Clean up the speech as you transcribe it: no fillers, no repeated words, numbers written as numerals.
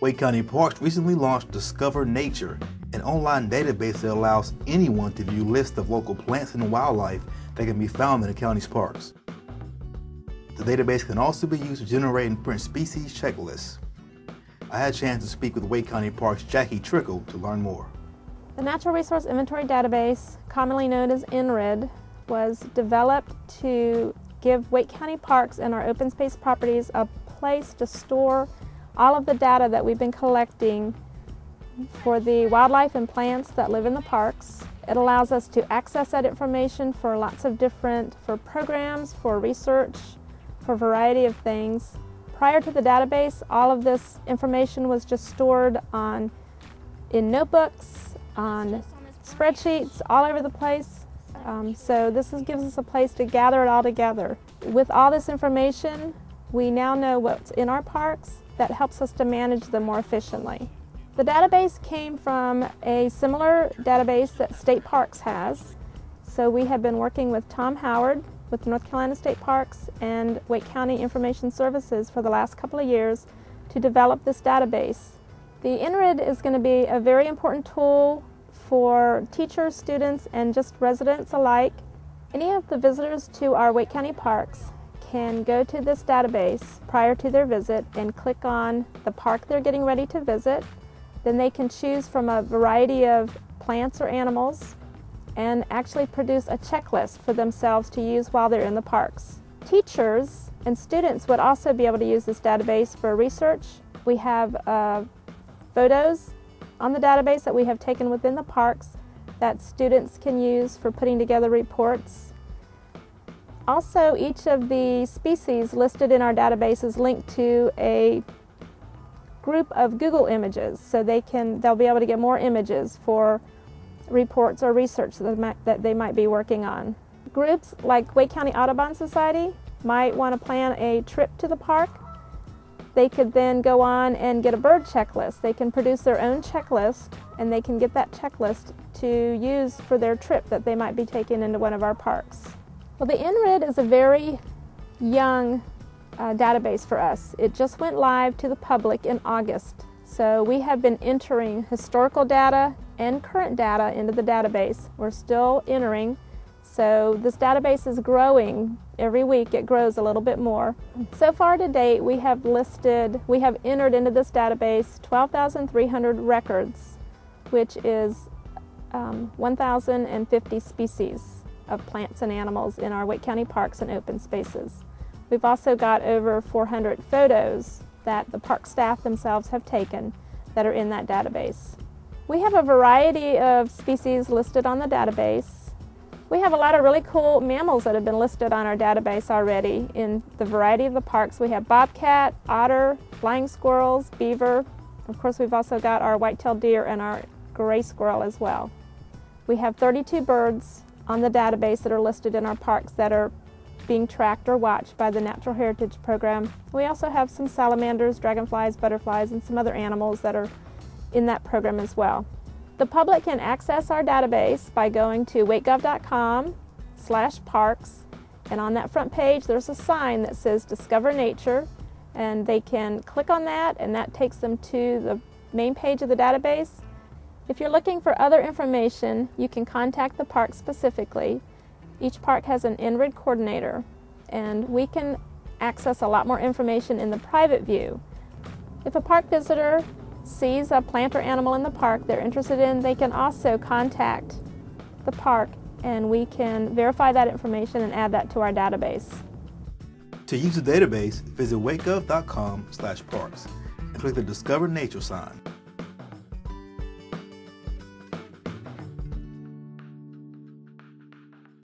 Wake County Parks recently launched Discover Nature, an online database that allows anyone to view lists of local plants and wildlife that can be found in the county's parks. The database can also be used to generate and print species checklists. I had a chance to speak with Wake County Parks' Jackie Trickel to learn more. The Natural Resource Inventory Database, commonly known as NRID, was developed to give Wake County Parks and our open space properties a place to store all of the data that we've been collecting for the wildlife and plants that live in the parks. It allows us to access that information for lots of for programs, for research, for a variety of things. Prior to the database, all of this information was just stored in notebooks, on spreadsheets, all over the place. So this gives us a place to gather it all together. With all this information, we now know what's in our parks. That helps us to manage them more efficiently. The database came from a similar database that State Parks has. So we have been working with Tom Howard with North Carolina State Parks and Wake County Information Services for the last couple of years to develop this database. The NRID is going to be a very important tool for teachers, students, and just residents alike. Any of the visitors to our Wake County Parks can go to this database prior to their visit and click on the park they're getting ready to visit. Then they can choose from a variety of plants or animals and actually produce a checklist for themselves to use while they're in the parks. Teachers and students would also be able to use this database for research. We have photos on the database that we have taken within the parks that students can use for putting together reports. Also, each of the species listed in our database is linked to a group of Google images, so they'll be able to get more images for reports or research that they might be working on. Groups like Wake County Audubon Society might want to plan a trip to the park. They could then go on and get a bird checklist. They can produce their own checklist, and they can get that checklist to use for their trip that they might be taking into one of our parks. Well, the NRID is a very young database for us. It just went live to the public in August. So we have been entering historical data and current data into the database. We're still entering. So this database is growing. Every week it grows a little bit more. So far to date, we have entered into this database 12,300 records, which is 1,050 species of plants and animals in our Wake County parks and open spaces. We've also got over 400 photos that the park staff themselves have taken that are in that database. We have a variety of species listed on the database. We have a lot of really cool mammals that have been listed on our database already in the variety of the parks. We have bobcat, otter, flying squirrels, beaver. Of course, we've also got our white-tailed deer and our gray squirrel as well. We have 32 birds on the database that are listed in our parks that are being tracked or watched by the Natural Heritage Program. We also have some salamanders, dragonflies, butterflies, and some other animals that are in that program as well. The public can access our database by going to wakegov.com/parks, and on that front page there's a sign that says Discover Nature, and they can click on that, and that takes them to the main page of the database. If you're looking for other information, you can contact the park specifically. Each park has an NRID coordinator, and we can access a lot more information in the private view. If a park visitor sees a plant or animal in the park they're interested in, they can also contact the park, and we can verify that information and add that to our database. To use the database, visit wakegov.com/parks and click the Discover Nature sign.